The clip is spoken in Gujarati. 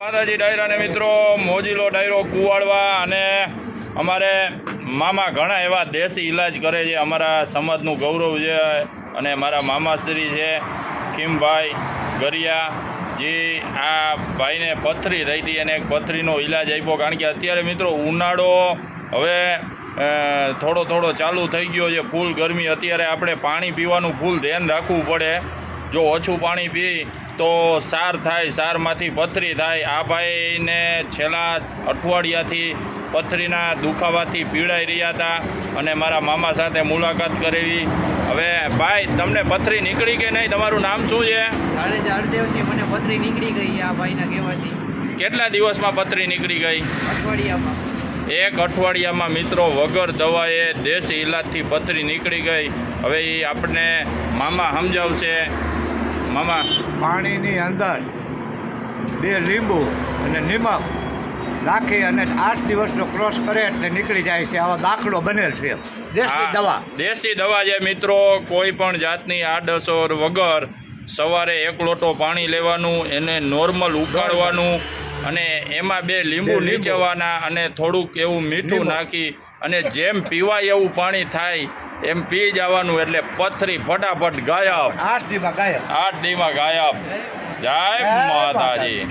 માતાજી ડાયરાને મિત્રો મોજીલો ડાયરો કુવાડવા અને અમારે મામા ઘણા એવા દેશી ઇલાજ કરે છે. અમારા સમાજનું ગૌરવ છે અને મારા મામાશ્રી છે ખીમભાઈ ગરિયા જે આ ભાઈને પથરી થઈ હતી અને એક પથરીનો ઇલાજ આપ્યો. કારણ કે અત્યારે મિત્રો ઉનાળો હવે થોડો ચાલુ થઈ ગયો છે. ફૂલ ગરમી. અત્યારે આપણે પાણી પીવાનું ફૂલ ધ્યાન રાખવું પડે. જો ઓછું પાણી પી તો સાર થાય, સારમાંથી પથરી થાય. આ ભાઈને છેલ્લા અઠવાડિયાથી પથરીના દુખાવાથી પીડાઈ રહ્યા હતા અને મારા મામા સાથે મુલાકાત કરેવી. હવે ભાઈ તમને પથરી નીકળી કે નહીં? તમારું નામ શું છે? હરદેવસિંહ. મને પથરી નીકળી ગઈ આ ભાઈના કહેવાથી. કેટલા દિવસમાં પથરી નીકળી ગઈ? અઠવાડિયામાં. એક અઠવાડિયામાં મિત્રો વગર દવાએ દેશી ઇલાજથી પથરી નીકળી ગઈ. હવે એ આપણને મામા સમજાવશે. મામા, પાણીની અંદર 2 લીંબુ અને નિમક નાખી અને 8 દિવસનો ક્રોસ કરે એટલે નીકળી જાય છે. આવો દાખલો બનેલ છે. દેશી દવા. દેશી દવા છે મિત્રો. કોઈ પણ જાતની આડઅસર વગર સવારે 1 લોટો પાણી લેવાનું, એને નોર્મલ ઉકાળવાનું અને એમાં 2 લીંબુ નીચવાના અને થોડુંક એવું મીઠું નાખી અને જેમ પીવાય એવું પાણી થાય એમ પી જવાનું. એટલે પથરી ફટાફટ ગાયબ. 8 દીમાં ગાયબ. 8 દીમાં ગાયબ. જય માતાજી.